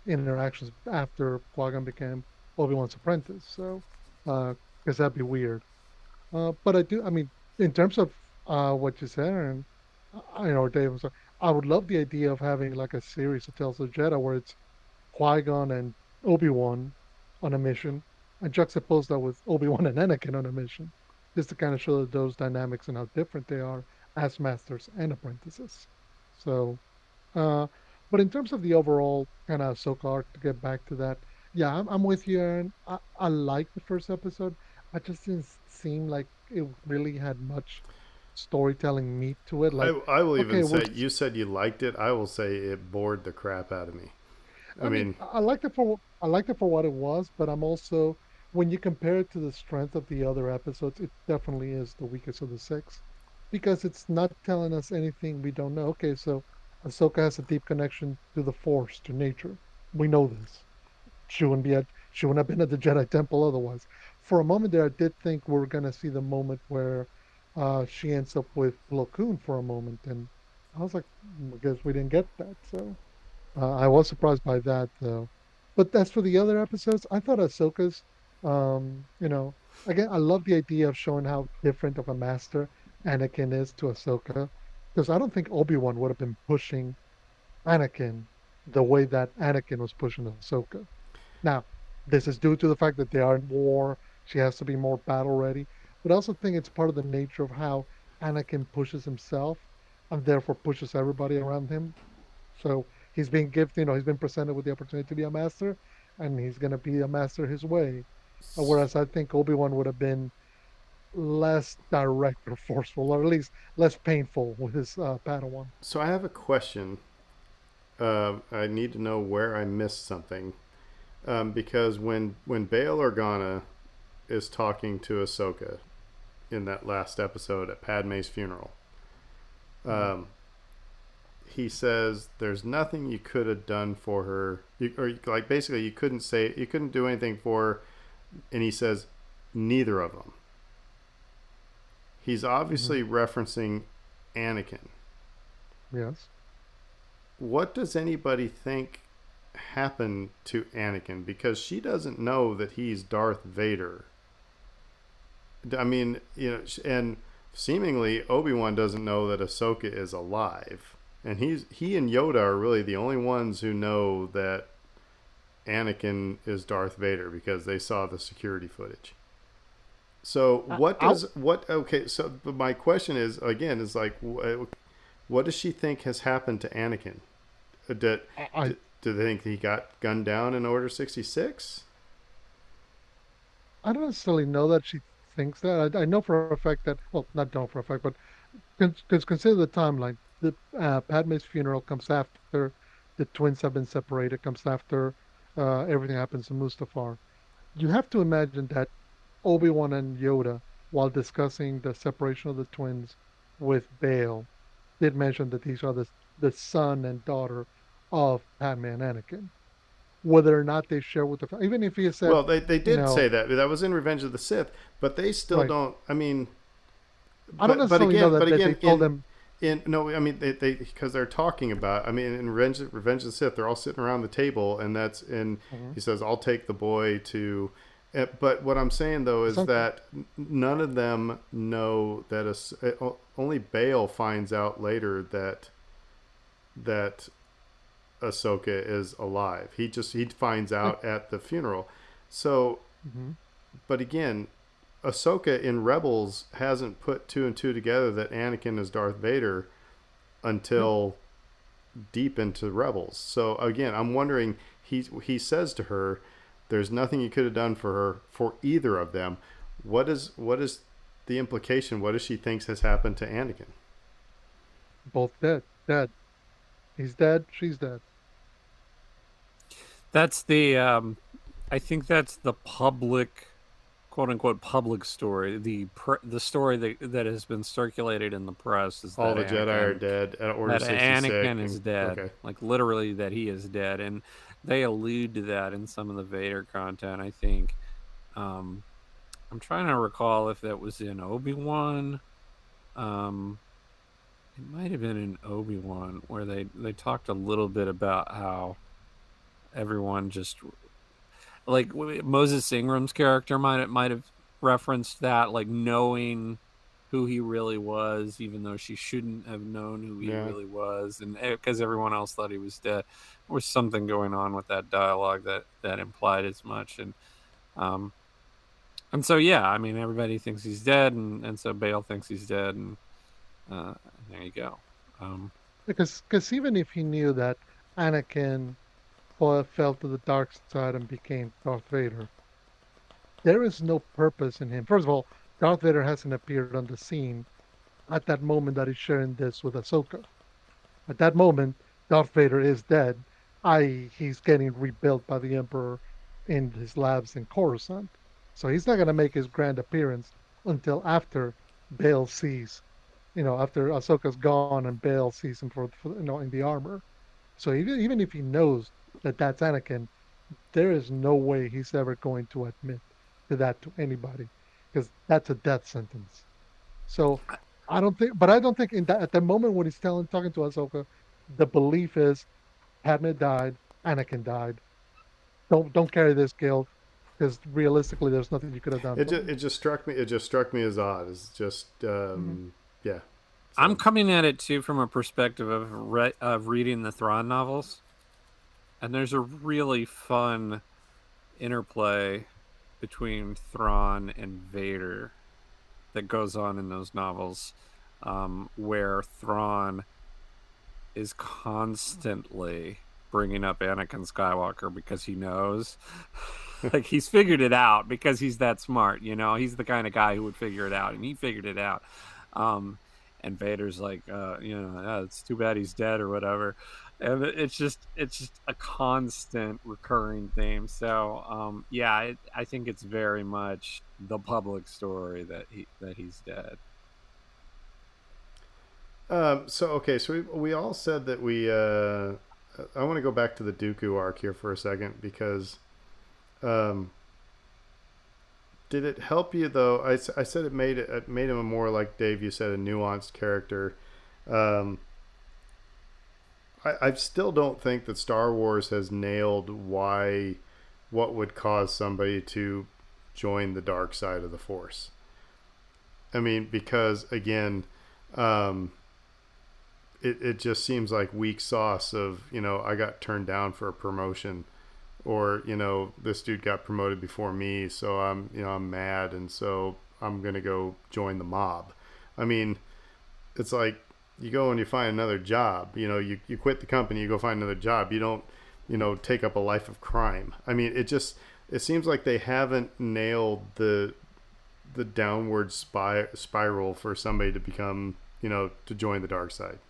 interactions after Qui-Gon became Obi-Wan's apprentice. So, because that'd be weird. But I mean, in terms of what you said, and I know Dave, I'm sorry, I would love the idea of having like a series of Tales of the Jedi where it's Qui-Gon and Obi-Wan on a mission, and juxtapose that with Obi-Wan and Anakin on a mission, just to kind of show those dynamics and how different they are as masters and apprentices. So, uh, but in terms of the overall kind of Ahsoka arc, to get back to that, yeah, I'm with you, Aaron. I like the first episode. I just didn't seem like it really had much storytelling meat to it. Like, I will even okay, say, you said you liked it. I will say it bored the crap out of me. I I mean, mean, I liked it for what it was, but I'm also, when you compare it to the strength of the other episodes, it definitely is the weakest of the six, because it's not telling us anything we don't know. Okay, so Ahsoka has a deep connection to the Force, to nature. We know this. She wouldn't have been at the Jedi Temple otherwise. For a moment there, I did think we were gonna see the moment where she ends up with Plo Koon for a moment, and I was like, I guess we didn't get that. So I was surprised by that, though. But as for the other episodes, I thought Ahsoka's, you know, again, I love the idea of showing how different of a master Anakin is to Ahsoka, because I don't think Obi-Wan would have been pushing Anakin the way that Anakin was pushing Ahsoka. Now, this is due to the fact that they are in war. She has to be more battle ready. But I also think it's part of the nature of how Anakin pushes himself and therefore pushes everybody around him. So he's being gifted, he's been presented with the opportunity to be a master, and he's going to be a master his way. Whereas I think Obi-Wan would have been less direct or forceful, or at least less painful with his Padawan. so I have a question. I need to know where I missed something. Because when Bail Organa is talking to Ahsoka in that last episode at Padme's funeral, Mhm. um, he says there's nothing you could have done for her, or like basically you couldn't do anything for her, and he says neither of them. He's Mhm. obviously referencing Anakin. Yes. What does anybody think happened to Anakin? Because she doesn't know that he's Darth Vader. I mean, and seemingly Obi-Wan doesn't know that Ahsoka is alive. And he and Yoda are really the only ones who know that Anakin is Darth Vader because they saw the security footage. So I, what I, does what okay, so my question is again is like what does she think has happened to Anakin? Did, I, do they think he got gunned down in Order 66? I don't necessarily know that she thinks that. I know for a fact that, well, not know for a fact, but because consider the timeline. The Padme's funeral comes after the twins have been separated, comes after everything happens in Mustafar. You have to imagine that Obi-Wan and Yoda, while discussing the separation of the twins with Bail, did mention that these are the son and daughter of Padme and Anakin. Whether or not they share with even if he had said, Well, they you did know, say that. That was in Revenge of the Sith, but they still right. don't. I mean, I don't but necessarily know again, that, but that they again, told them. in no, I mean they because they're talking about. I mean, in Revenge of the Sith, they're all sitting around the table, and that's and Mhm. he says, "I'll take the boy to." But what I'm saying though His is uncle. that none of them know that only Bale finds out later that Ahsoka is alive. He finds I, out at the funeral. So, mhm. but again, Ahsoka in Rebels hasn't put two and two together that Anakin is Darth Vader No, until deep into Rebels. So again, I'm wondering. He says to her, "There's nothing you could have done for her for either of them." What is the implication? What does she thinks has happened to Anakin? Both dead. Dead. He's dead. She's dead. That's the I think that's the public, quote unquote, public story. The story that has been circulated in the press is All that the Jedi are dead at Order 66. Anakin is dead. Okay. Like literally that he is dead, and they allude to that in some of the Vader content. I think. I'm trying to recall if that was in Obi-Wan. Um, it might have been in Obi-Wan where they talked a little bit about how everyone just like Moses Ingram's character might have referenced that, like knowing who he really was, even though she shouldn't have known who he really was, and because everyone else thought he was dead. There was something going on with that dialogue that implied as much, and so yeah, I mean everybody thinks he's dead, and so Bale thinks he's dead, and there you go. Because even if he knew that Anakin fell to the dark side and became Darth Vader, there is no purpose in him. First of all, Darth Vader hasn't appeared on the scene at that moment that he's sharing this with Ahsoka. At that moment, Darth Vader is dead, i.e., he's getting rebuilt by the Emperor in his labs in Coruscant. So he's not going to make his grand appearance until after Bale sees, after Ahsoka's gone and Bale sees him for in the armor. So even if he knows that that's Anakin, there is no way he's ever going to admit to that to anybody, because that's a death sentence. So I don't think at the moment when he's talking to Ahsoka, the belief is Padme died, Anakin died. Don't carry this guilt, because realistically, there's nothing you could have done. It just struck me. It just struck me as odd. It's just yeah. So. I'm coming at it too from a perspective of reading the Thrawn novels, and there's a really fun interplay between Thrawn and Vader that goes on in those novels, where Thrawn is constantly bringing up Anakin Skywalker because he knows, like he's figured it out because he's that smart. He's the kind of guy who would figure it out, and he figured it out. And Vader's like, it's too bad he's dead or whatever. And it's just a constant recurring theme. So I think it's very much the public story that he's dead. So we all said that we. I want to go back to the Dooku arc here for a second because. Did it help you though? I said it made him a more, like Dave, you said, a nuanced character. I still don't think that Star Wars has nailed what would cause somebody to join the dark side of the Force. I mean, because again, it just seems like weak sauce of, I got turned down for a promotion, or this dude got promoted before me, so I'm mad, and so I'm gonna go join the mob. I mean, it's like you go and you find another job. You quit the company, you go find another job. You don't take up a life of crime. I mean, it seems like they haven't nailed the downward spiral for somebody to become to join the dark side.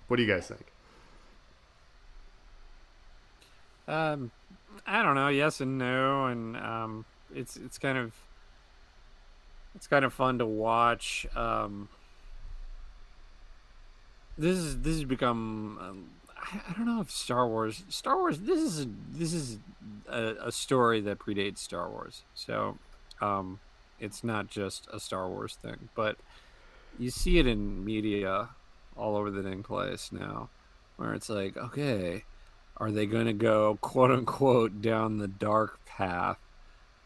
What do you guys think? I don't know. Yes and no, and it's kind of fun to watch. This has become. I don't know if Star Wars. This is a story that predates Star Wars, so it's not just a Star Wars thing. But you see it in media all over the dang place now, where it's like, okay, are they going to go, quote unquote, down the dark path,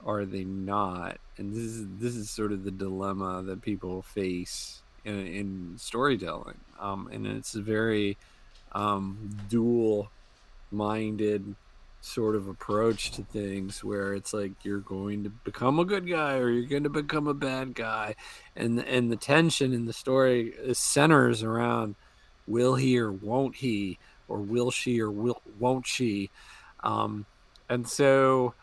or are they not? And this is sort of the dilemma that people face in storytelling, and it's a very dual-minded sort of approach to things, where it's like you're going to become a good guy or you're going to become a bad guy, and the tension in the story centers around, will he or won't he will she or won't she? And so,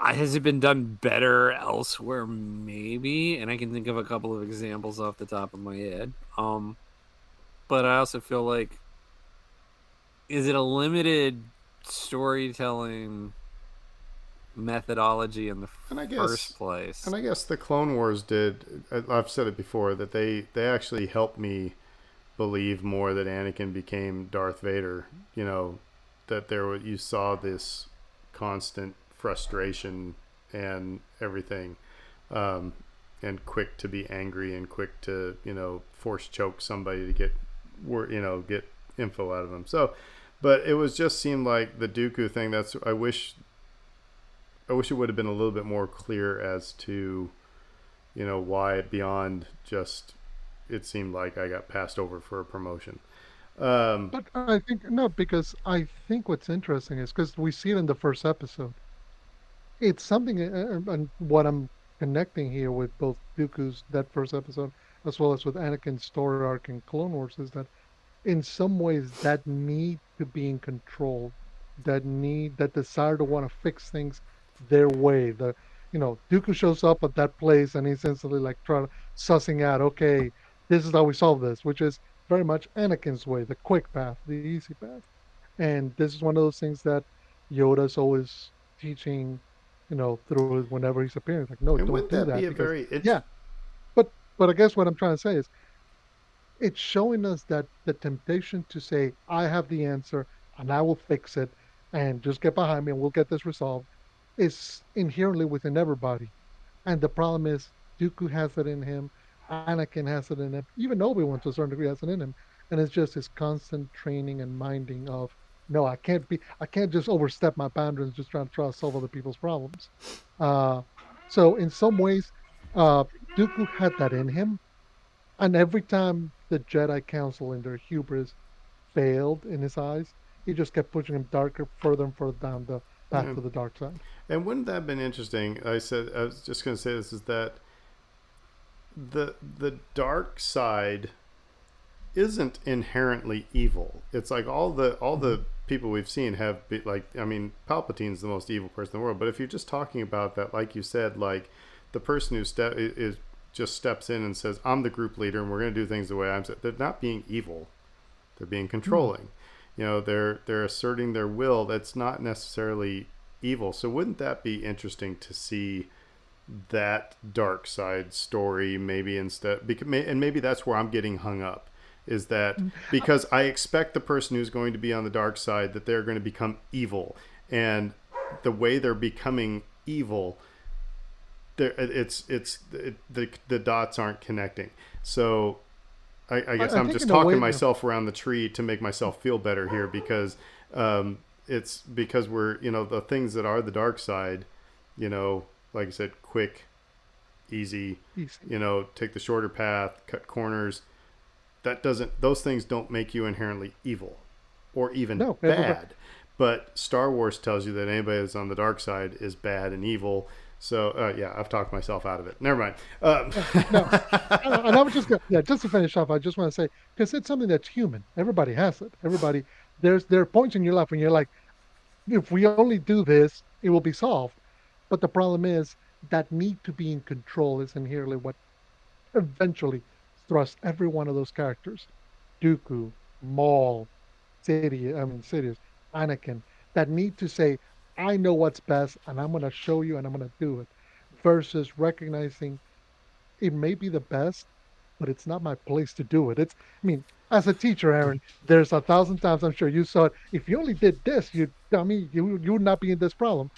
has it been done better elsewhere? Maybe, and I can think of a couple of examples off the top of my head. But I also feel like, is it a limited storytelling methodology in the And first place? I guess the Clone Wars did. I've said it before that they actually helped me believe more that Anakin became Darth Vader. You know, that you saw this constant frustration and everything, and quick to be angry and quick to force choke somebody to get get info out of them. So, but it was just seemed like the Dooku thing. I wish it would have been a little bit more clear as to why, beyond just it seemed like I got passed over for a promotion. But I think no, because I think what's interesting is because we see it in the first episode. It's something, and what I'm connecting here with both Dooku's that first episode as well as with Anakin's story arc in Clone Wars is that in some ways that need to be in control, that desire to want to fix things their way. Dooku shows up at that place and he's instantly like trying sussing out, okay, this is how we solve this, which is very much Anakin's way, the quick path, the easy path. And this is one of those things that Yoda's always teaching, through whenever he's appearing. Like, no, and don't wouldn't do that that be a because very yeah. But I guess what I'm trying to say is it's showing us that the temptation to say, I have the answer and I will fix it and just get behind me and we'll get this resolved is inherently within everybody. And the problem is Dooku has it in him, Anakin has it in him, even Obi-Wan to a certain degree has it in him. And it's just his constant training and minding of no, I can't just overstep my boundaries just try to solve other people's problems. Uh, so in some ways, uh, Dooku had that in him, and every time the Jedi Council in their hubris failed in his eyes, he just kept pushing him darker, further and further down the path yeah. to the dark side. And wouldn't that have been interesting? I was just going to say this is that the dark side isn't inherently evil. It's like all the people we've seen have Palpatine's the most evil person in the world. But if you're just talking about that, like you said, like the person who just steps in and says, "I'm the group leader, and we're going to do things the way I'm," they're not being evil. They're being controlling. They're asserting their will. That's not necessarily evil. So wouldn't that be interesting to see that dark side story maybe instead? And maybe that's where I'm getting hung up. Is that because I expect the person who's going to be on the dark side that they're going to become evil, and the way they're becoming evil, the dots aren't connecting. So I guess I'm just talking myself around the tree to make myself feel better here because it's because we're the things that are the dark side, like I said, quick, easy. Take the shorter path, cut corners. Those things don't make you inherently evil or even bad. But Star Wars tells you that anybody that's on the dark side is bad and evil. So I've talked myself out of it. Never mind. No, and I was just to finish off, I just want to say, because it's something that's human. Everybody has it. There are points in your life when you're like, if we only do this, it will be solved. But the problem is that need to be in control is inherently what eventually thrust every one of those characters, Dooku, Maul, Sidious, Anakin, that need to say, I know what's best and I'm going to show you and I'm going to do it, versus recognizing it may be the best, but it's not my place to do it. As a teacher, Aaron, there's 1,000 times I'm sure you saw it. If you only did this, you would not be in this problem.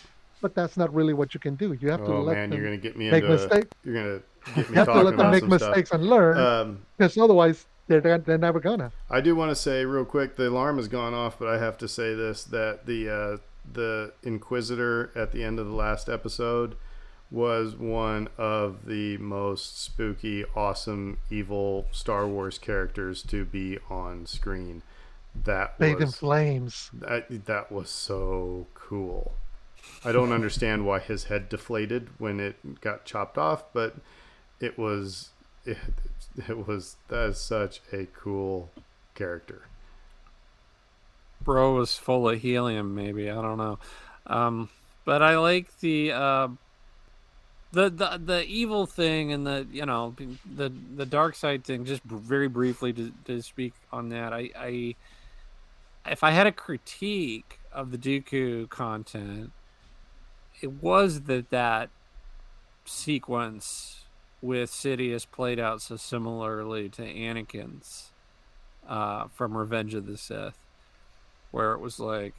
But that's not really what you can do. You have to let them you're gonna get me make mistakes. You're gonna get me You have to talking let them about make some mistakes stuff. and learn, because otherwise they're never gonna. I do want to say real quick, the alarm has gone off, but I have to say this: that the Inquisitor at the end of the last episode was one of the most spooky, awesome, evil Star Wars characters to be on screen. Bathed in flames. That was so cool. I don't understand why his head deflated when it got chopped off, but that is such a cool character. bro was full of helium. Maybe, I don't know. But I like the evil thing and the dark side thing. Just very briefly to speak on that, I if I had a critique of the Dooku content, it was that sequence with Sidious played out so similarly to Anakin's from Revenge of the Sith, where it was like,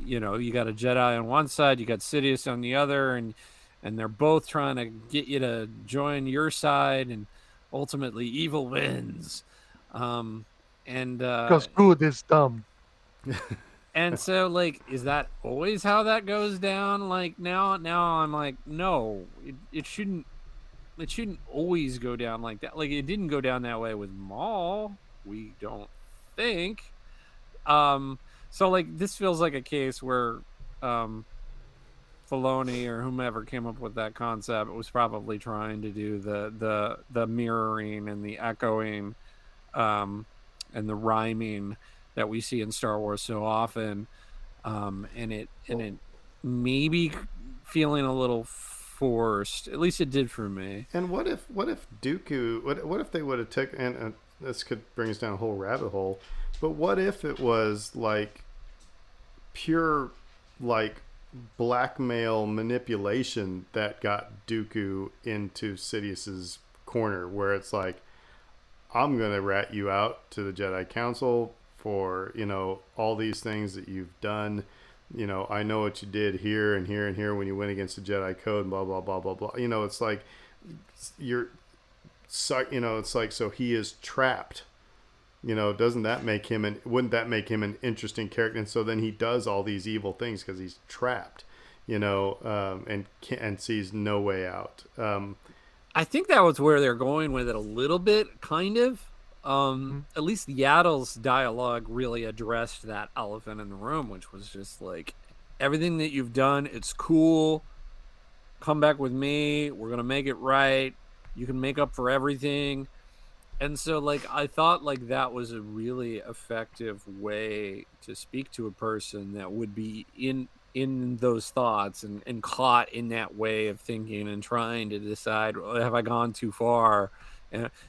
you got a Jedi on one side, you got Sidious on the other, and they're both trying to get you to join your side, and ultimately evil wins. And Because good is dumb. And so, like, is that always how that goes down? Like, now I'm like, no, it shouldn't always go down like that. Like, it didn't go down that way with Maul, we don't think. So like, this feels like a case where Filoni or whomever came up with that concept was probably trying to do the mirroring and the echoing and the rhyming that we see in Star Wars so often, and it maybe feeling a little forced. At least it did for me. And what if Dooku? What if they would have taken? And this could bring us down a whole rabbit hole. But what if it was like pure, like, blackmail manipulation that got Dooku into Sidious's corner, where it's like, I'm gonna rat you out to the Jedi Council for all these things that you've done. I know what you did here and here and here when you went against the Jedi Code and blah blah blah blah blah. It's like it's like, so he is trapped. Doesn't that make him wouldn't that make him an interesting character? And so then he does all these evil things because he's trapped, and sees no way out. I think that was where they're going with it a little bit, kind of. At least Yaddle's dialogue really addressed that elephant in the room, which was just like, everything that you've done, it's cool. Come back with me. We're going to make it right. You can make up for everything. And so, like, I thought, like, that was a really effective way to speak to a person that would be in those thoughts and caught in that way of thinking and trying to decide, well, have I gone too far?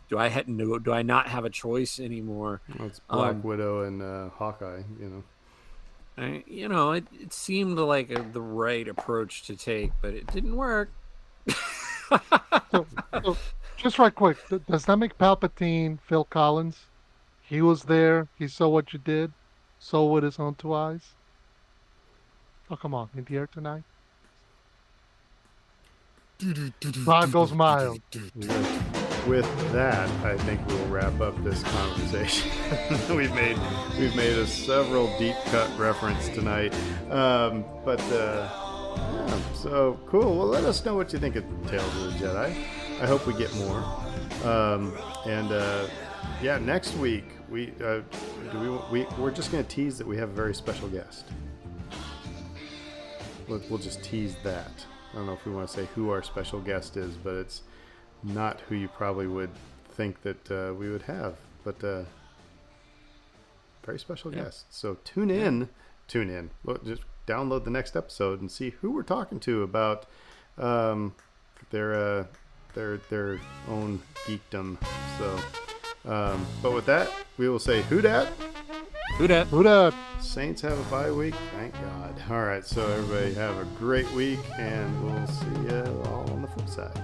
Do I not have a choice anymore? Well, it's Black Widow and Hawkeye, It seemed like the right approach to take, but it didn't work. So, just right quick, does that make Palpatine Phil Collins? He was there. He saw what you did. Saw with his own two eyes. Oh, come on. In the air tonight? 5 goes miles. With that, I think we'll wrap up this conversation. we've made a several deep cut reference tonight, yeah, so cool. Well, let us know what you think of Tales of the Jedi. I hope we get more. Yeah, next week we're just going to tease that we have a very special guest. We'll just tease that. I don't know if we want to say who our special guest is, but it's not who you probably would think that we would have, but very special guest. So tune in. Look, just download the next episode and see who we're talking to about their own geekdom. So, but with that, we will say who dat? Who dat? Who dat? Saints have a bye week. Thank God. All right, so everybody have a great week, and we'll see you all on the flip side.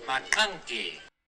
McConkey.